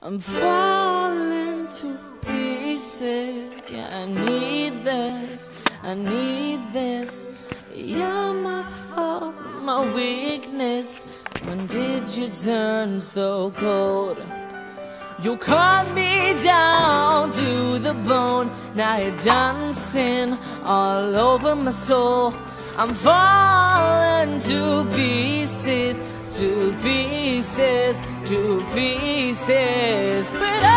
I'm falling to pieces. Yeah, I need this, I need this. You're my fault, my weakness. When did you turn so cold? You cut me down to the bone. Now you're dancing all over my soul. I'm falling to pieces, to pieces, to pieces. But